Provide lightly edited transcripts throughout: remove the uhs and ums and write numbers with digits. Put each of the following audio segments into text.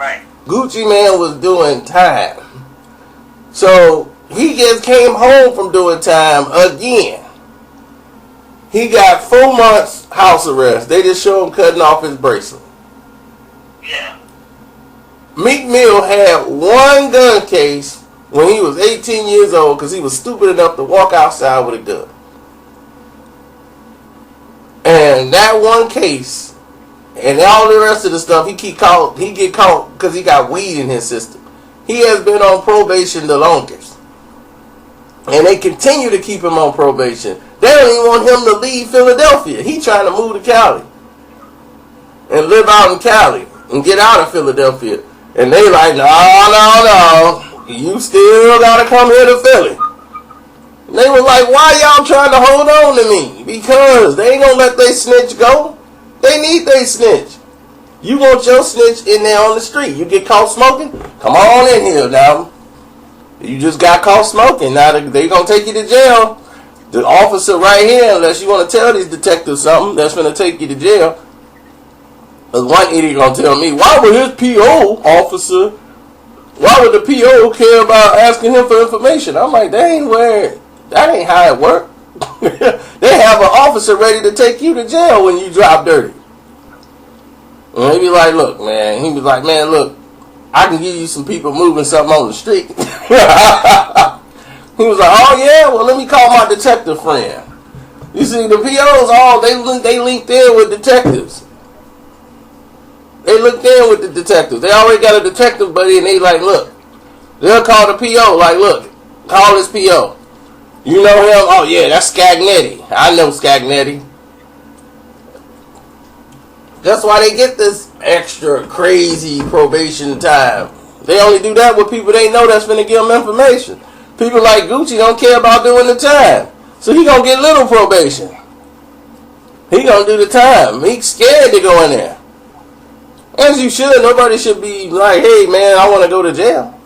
Right. Gucci Man was doing time. So he just came home from doing time again. He got 4 months house arrest. They just show him cutting off his bracelet. Yeah. Meek Mill had one gun case when he was 18 years old because he was stupid enough to walk outside with a gun. And that one case and all the rest of the stuff, he get caught because he got weed in his system. He has been on probation the longest. And they continue to keep him on probation. They don't even want him to leave Philadelphia. He trying to move to Cali and live out in Cali and get out of Philadelphia. And they like, no. You still got to come here to Philly. And they were like, why y'all trying to hold on to me? Because they ain't going to let they snitch go. They need they snitch. You want your snitch in there on the street. You get caught smoking? Come on in here now. You just got caught smoking. Now they going to take you to jail. The officer right here, unless you want to tell these detectives something, that's going to take you to jail. Because one idiot going to tell me, why would his PO officer, why would the PO care about asking him for information? I'm like, that ain't how it works. They have an officer ready to take you to jail when you drop dirty. And they be like, look, man. He was like, man, look, I can give you some people moving something on the street. He was like, oh yeah, well let me call my detective friend. You see, the POs they linked in with detectives. They looked in with the detectives. They already got a detective buddy, and they like, look, they'll call the PO. Like, look, call this PO. You know him? Oh yeah, that's Scagnetti. I know Scagnetti. That's why they get this extra crazy probation time. They only do that with people they know that's finna give them information. People like Gucci don't care about doing the time. So he gonna get little probation. He gonna do the time. He's scared to go in there. As you should. Nobody should be like, hey man, I want to go to jail.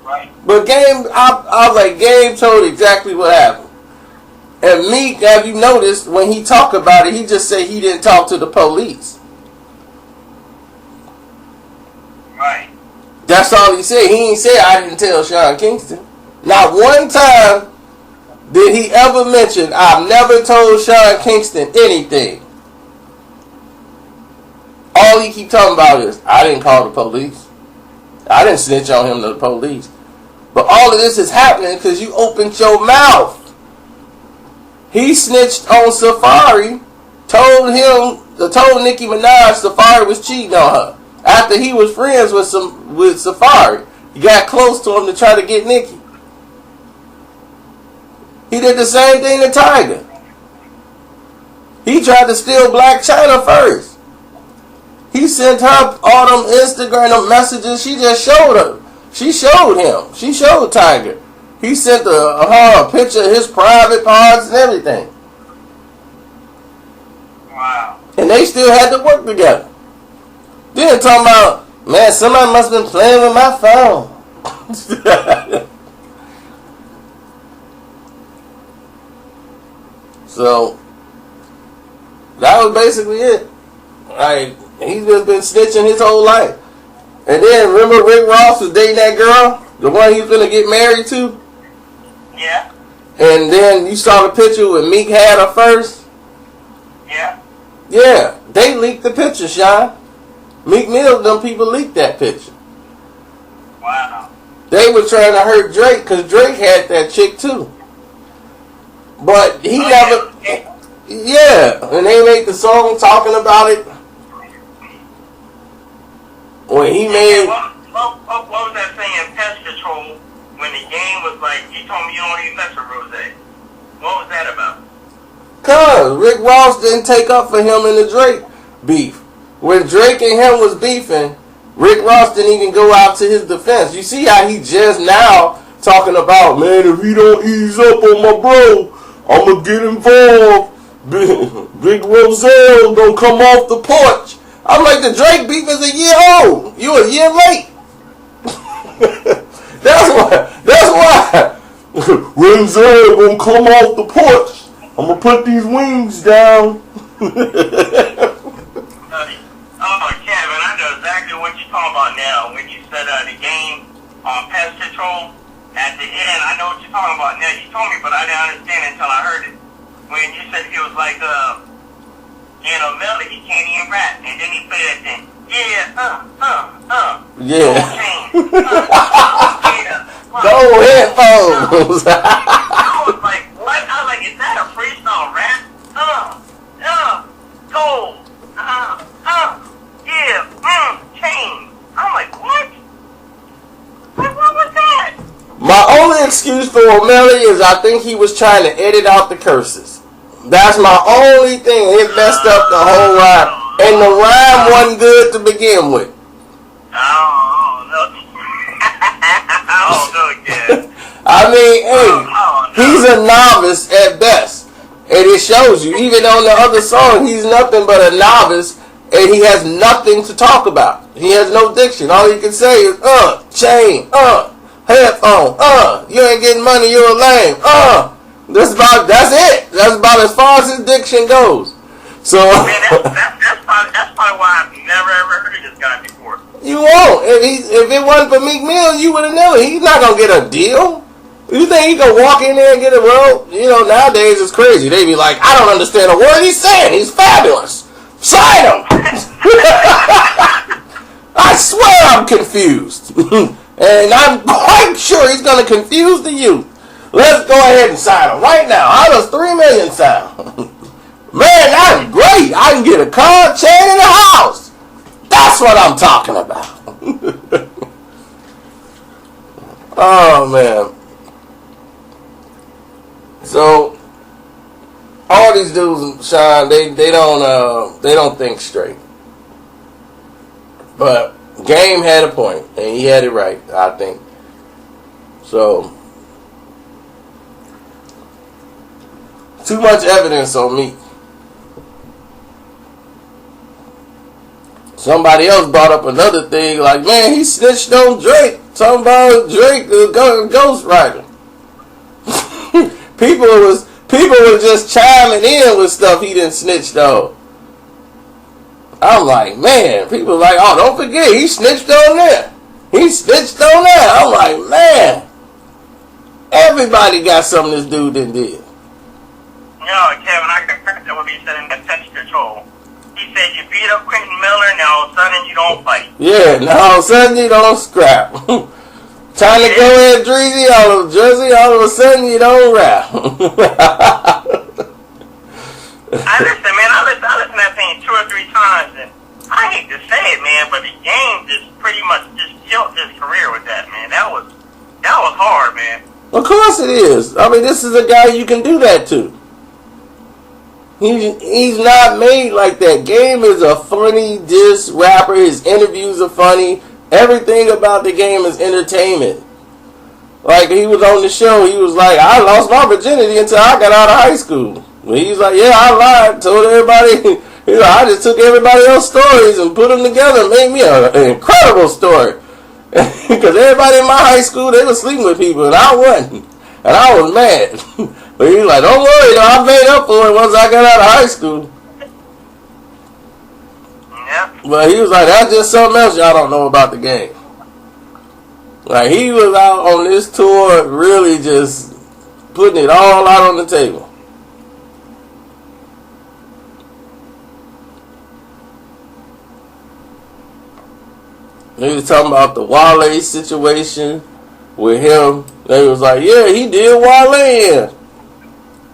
Right. But Game, I was like, Game told exactly what happened. And Meek, have you noticed, when he talk about it, he just said he didn't talk to the police. Right. That's all he said. He ain't say I didn't tell Sean Kingston. Not one time did he ever mention, I've never told Sean Kingston anything. All he keep talking about is, I didn't call the police. I didn't snitch on him to the police. But all of this is happening because you opened your mouth. He snitched on Safari, told Nicki Minaj Safari was cheating on her. After he was friends with Safari. He got close to him to try to get Nicki. He did the same thing to Tiger. He tried to steal Black China first. He sent her all them Instagram messages. She just showed her. She showed him. She showed Tiger. He sent her a picture of his private parts and everything. Wow. And they still had to work together. Then talking about, man, somebody must have been playing with my phone. So, that was basically it. Like, he's just been snitching his whole life. And then, remember Rick Ross was dating that girl? The one he was going to get married to? Yeah. And then you saw the picture when Meek had her first? Yeah. Yeah. They leaked the picture, Sean. Meek Mill, them people leaked that picture. Wow. They were trying to hurt Drake because Drake had that chick too. But he never... Yeah. And they made the song talking about it. When he made... What was that saying, Pest Control, when the game was like, you told me you don't even mess with Rose? What was that about? Cause Rick Ross didn't take up for him in the Drake beef. When Drake and him was beefing, Rick Ross didn't even go out to his defense. You see how he just now talking about, man, if he don't ease up on my bro, I'm going to get involved. Big Roselle gonna come off the porch. I'm like, the Drake beef is a year old. You a year late. That's why. Renzel gonna come off the porch. I'm gonna put these wings down. Oh, Kevin, I know exactly what what you're talking about now. When you said the game on pest control at the end, I know what you're talking about now. You told me, but I didn't understand until I heard it. When you said he was like, Melly, he can't even rap, and then he played that thing. Yeah. Yeah. Go headphones. I was like, what? I was like, is that a freestyle rap? Go. Chain. I'm like, what? What was that? My only excuse for O'Malley is I think he was trying to edit out the curses. That's my only thing. It messed up the whole rhyme. And the rhyme wasn't good to begin with. I mean, hey, he's a novice at best. And it shows you, even on the other song, he's nothing but a novice, and he has nothing to talk about. He has no diction. All he can say is, chain, headphone, you ain't getting money, you're a lame, that's it. That's about as far as his diction goes. So that's probably why I've never ever heard of this guy before. You won't. If it wasn't for Meek Mill, you would have known. He's not gonna get a deal. You think he can walk in there and get a role? You know, nowadays it's crazy. They be like, I don't understand a word he's saying. He's fabulous. Sign him. I swear I'm confused. And I'm quite sure he's gonna confuse the youth. Let's go ahead and sign him right now. How does 3 million sound? Man, that's great. I can get a car, chain, in the house. That's what I'm talking about. Oh, man. So, all these dudes, Sean, they don't think straight. But Game had a point, and he had it right, I think. So, too much evidence on me. Somebody else brought up another thing, like, man, he snitched on Drake. Talking about Drake, the Ghost Rider. People was just chiming in with stuff he didn't snitch on. I'm like, man, people like, oh, don't forget, he snitched on that. He snitched on that. I'm like, man, everybody got something this dude didn't did. No, Kevin, I concur with what he said in that pest control. He said you beat up Quentin Miller, now all of a sudden you don't fight. Yeah, now all of a sudden you don't scrap. Trying to go in Jersey, all of a sudden you don't rap. I listened to that thing 2 or 3 times, and I hate to say it, man, but the Game just pretty much just killed his career with that, man. That was hard, man. Of course it is. I mean, this is a guy you can do that to. He's not made like that. Game is a funny diss rapper. His interviews are funny. Everything about the Game is entertainment. Like, he was on the show, he was like, I lost my virginity until I got out of high school. But he's like, yeah, I lied, told everybody. He's like, I just took everybody else's stories and put them together and made me an incredible story. Because everybody in my high school, they were sleeping with people, and I wasn't. And I was mad. But he's like, don't worry, though, I made up for it once I got out of high school. Yeah. But he was like, that's just something else y'all don't know about the Game. Like, he was out on this tour really just putting it all out on the table. They was talking about the Wale situation with him. They was like, yeah, he did Wale in.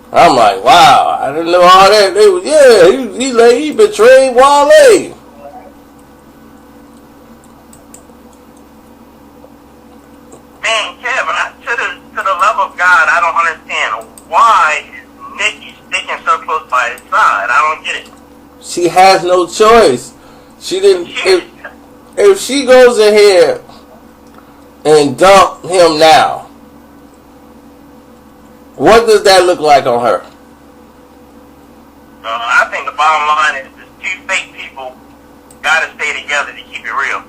I'm like, wow, I didn't know all that. They was, yeah, he betrayed Wale. Man, Kevin, to the love of God, I don't understand why Nicki's sticking so close by his side. I don't get it. She has no choice. She didn't. If she goes ahead and dump him now, what does that look like on her? I think the bottom line is two fake people got to stay together to keep it real.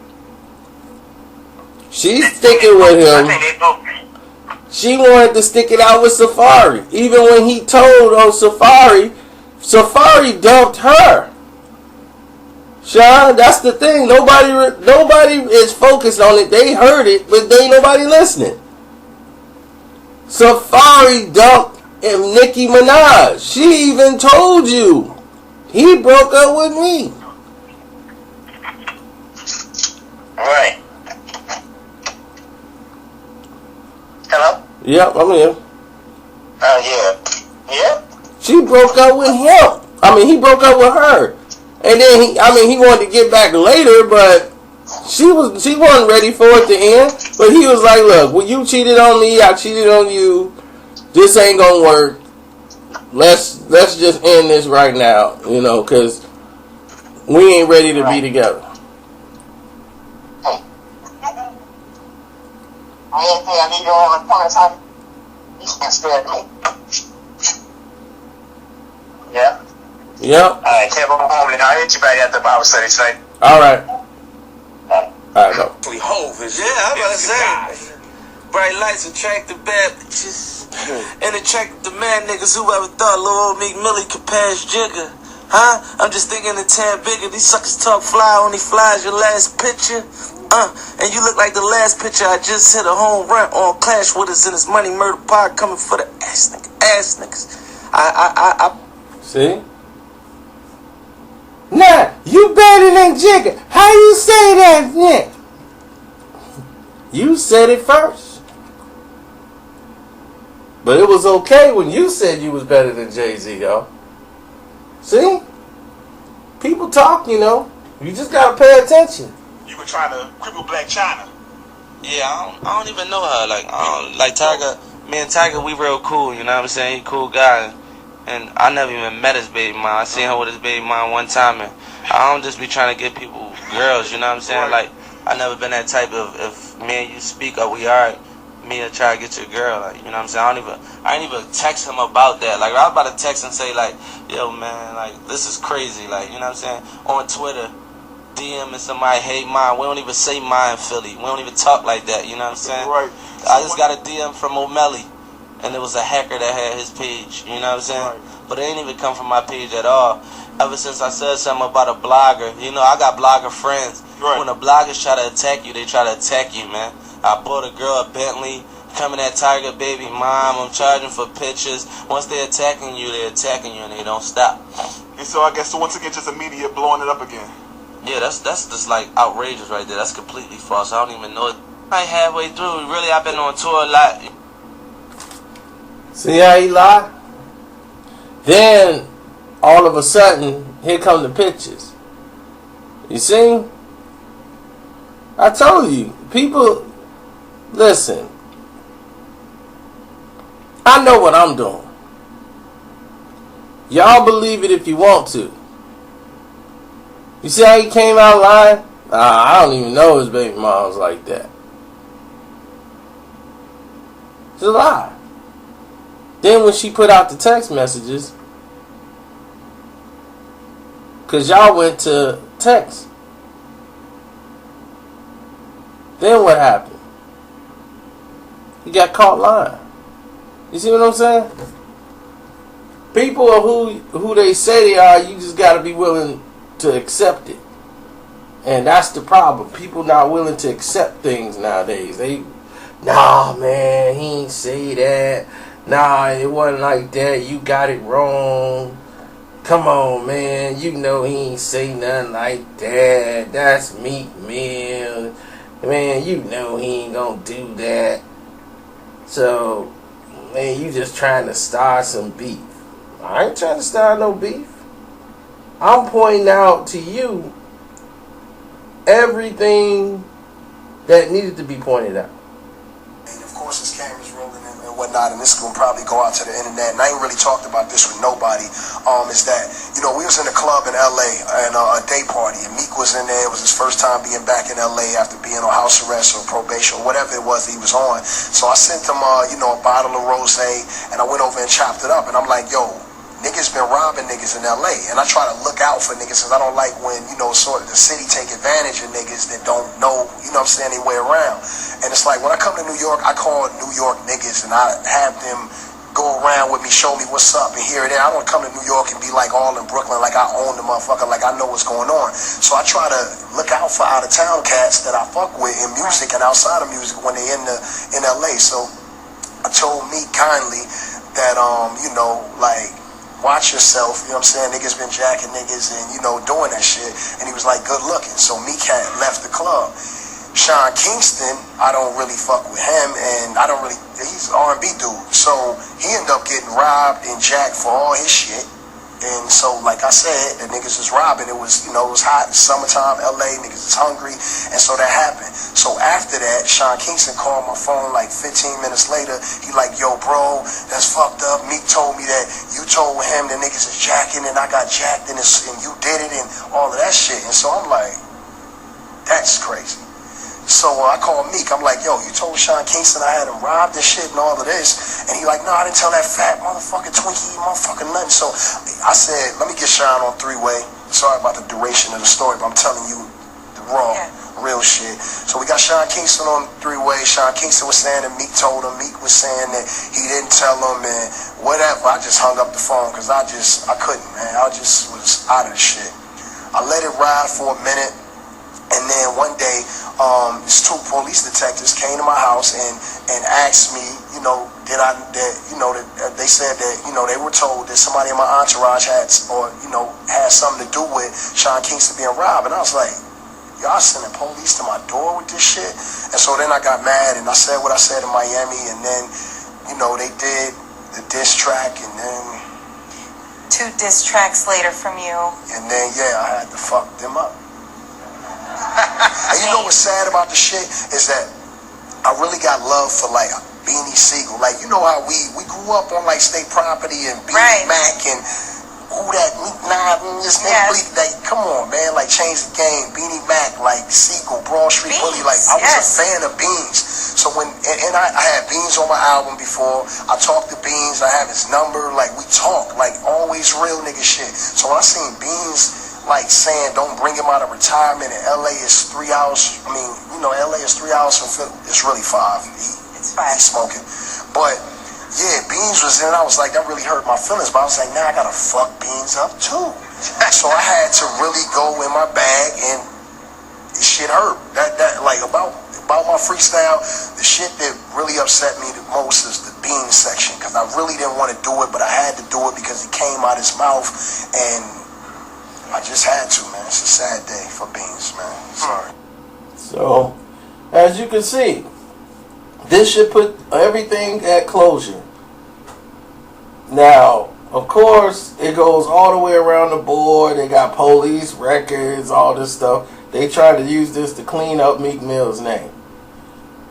She's sticking with him. I think they both. She wanted to stick it out with Safari. Even when he told on Safari, Safari dumped her. Sean, that's the thing. Nobody is focused on it. They heard it, but they ain't nobody listening. Safari dumped and Nicki Minaj. She even told you he broke up with me. Right. Hello? Yep, I'm here. Yeah. Yeah? She broke up with him. I mean, he broke up with her. And then he wanted to get back later, but she wasn't ready for it to end. But he was like, look, when you cheated on me, I cheated on you. This ain't gonna work. Let's just end this right now, because we ain't ready to be together. I need you on the point time. You can't stare at me. Yeah? Yep. Alright, Kev, I'm home and I'll hit you back after Bible study tonight. Alright, go. Hove is I'm about to say. Bright lights attract the bad bitches. And attract the mad niggas. Whoever thought little old Meek Mill could pass Jigga? Huh? I'm just thinking a tad bigger. These suckers talk fly, only flies your last picture. And you look like the last picture I just hit a home run on Clash with us in this money murder pod coming for the ass niggas. I See? Nah, you better than Jigga. How you say that, Nick? You said it first. But it was okay when you said you was better than Jay-Z, yo. See? People talk, You just gotta pay attention. You were trying to cripple Black China. Yeah, I don't even know her. Like Tiger, me and Tiger, we real cool. You know what I'm saying? He cool guy. And I never even met his baby mom. I seen her with his baby mom one time, and I don't just be trying to get people girls. You know what I'm saying? Right. Like I never been that type of if me and you speak or we are, me to try to get your girl. Like, you know what I'm saying? I ain't even text him about that. Like I was about to text and say like, yo man, like this is crazy. Like, you know what I'm saying? On Twitter, DM and somebody hate mine. We don't even say mine in Philly. We don't even talk like that. You know what I'm saying? Right. I just got a DM from O'Malley. And it was a hacker that had his page, you know what I'm saying? Right. But it ain't even come from my page at all. Ever since I said something about a blogger, I got blogger friends. Right. When the bloggers try to attack you, they try to attack you, man. I bought a girl a Bentley, coming at Tiger baby mom, I'm charging for pictures. Once they're attacking you and they don't stop. And so I guess once again, just the media blowing it up again. Yeah, that's just like outrageous right there. That's completely false. I don't even know it. Like halfway through, really, I've been on tour a lot. See how he lied? Then, all of a sudden, here come the pictures. You see? I told you. People, listen. I know what I'm doing. Y'all believe it if you want to. You see how he came out lying? I don't even know his baby mom's like that. It's a lie. Then when she put out the text messages, because y'all went to text, then what happened? He got caught lying. You see what I'm saying? People are who they say they are. You just got to be willing to accept it. And that's the problem. People not willing to accept things nowadays. Nah, man, he ain't say that. Nah, it wasn't like that. You got it wrong. Come on, man. You know he ain't say nothing like that. That's Meek Mill. Man, you know he ain't gonna do that. So, man, you just trying to start some beef. I ain't trying to start no beef. I'm pointing out to you everything that needed to be pointed out. And of course, his cameras rolling and whatnot, and this is gonna probably go out to the internet. And I ain't really talked about this with nobody. Is that we was in a club in LA and a day party, and Meek was in there. It was his first time being back in LA after being on house arrest or probation or whatever it was that he was on. So I sent him a bottle of rosé, and I went over and chopped it up. And I'm like, yo, niggas been robbing niggas in LA, and I try to look out for niggas because I don't like when, sort of the city take advantage of niggas that don't know, what I'm saying, their way around. And it's like when I come to New York, I call New York niggas and I have them go around with me, show me what's up and here and there. I don't come to New York and be like all in Brooklyn, like I own the motherfucker, like I know what's going on. So I try to look out for out of town cats that I fuck with in music and outside of music when they in LA. So I told Meek kindly that you know, like, watch yourself, you know what I'm saying? Niggas been jacking niggas and, you know, doing that shit. And he was like, good looking. So Meek had left the club. Sean Kingston, I don't really fuck with him, and I don't really, he's an R&B dude. So he ended up getting robbed and jacked for all his shit. And so, like I said, the niggas was robbing. It was, you know, it was hot, summertime, LA, niggas is hungry. And so that happened. So after that, Sean Kingston called my phone like 15 minutes later. He like, yo, bro, that's fucked up. Meek told me that you told him the niggas is jacking and I got jacked and you did it and all of that shit. And so I'm like, that's crazy. So I called Meek. I'm like, yo, you told Sean Kingston I had him robbed and shit and all of this. And he like, no, I didn't tell that fat motherfucking Twinkie, motherfucking nothing. So I said, let me get Sean on three-way. Sorry about the duration of the story, but I'm telling you the raw, real shit. So we got Sean Kingston on three-way. Sean Kingston was saying that Meek told him. Meek was saying that he didn't tell him and whatever. I just hung up the phone because I couldn't, man. I just was out of the shit. I let it ride for a minute. And then one day, these two police detectives came to my house and asked me, you know, they said that, you know, they were told that somebody in my entourage had something to do with Sean Kingston being robbed. And I was like, y'all sending police to my door with this shit? And so then I got mad and I said what I said in Miami. And then, you know, they did the diss track and then 2 diss tracks later from you. And then, yeah, I had to fuck them up. And you know what's sad about the shit is that I really got love for like Beanie Siegel. Like, you know how we grew up on like state property and Beanie Mac and who that this nigga like, come on, man, like Change the Game, Beanie Mac, like Siegel, Broad Street Bully. Like I was a fan of Beans. So when and I had Beans on my album before. I talked to Beans. I have his number. Like we talk, like always real nigga shit. So when I seen Beans like saying don't bring him out of retirement and LA is 3 hours. I mean, you know, LA is 3 hours from Philly. It's really 5. It's 5. He's smoking. But yeah, Beans was in. I was like, that really hurt my feelings. But I was like, now I gotta fuck Beans up too. So I had to really go in my bag and shit hurt. That like about my freestyle, the shit that really upset me the most is the Beans section. Cause I really didn't want to do it, but I had to do it because it came out his mouth and I just had to, man. It's a sad day for Beans, man. Sorry. So, as you can see, this should put everything at closure. Now, of course, it goes all the way around the board. They got police records, all this stuff. They try to use this to clean up Meek Mill's name.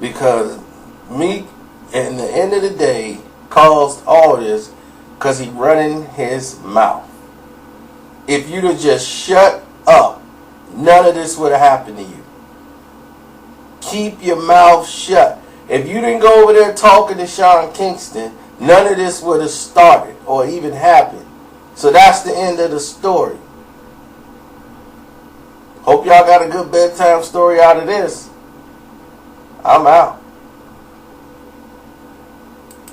Because Meek, at the end of the day, caused all this because he running his mouth. If you'd have just shut up, none of this would have happened to you. Keep your mouth shut. If you didn't go over there talking to Sean Kingston, none of this would have started or even happened. So that's the end of the story. Hope y'all got a good bedtime story out of this. I'm out.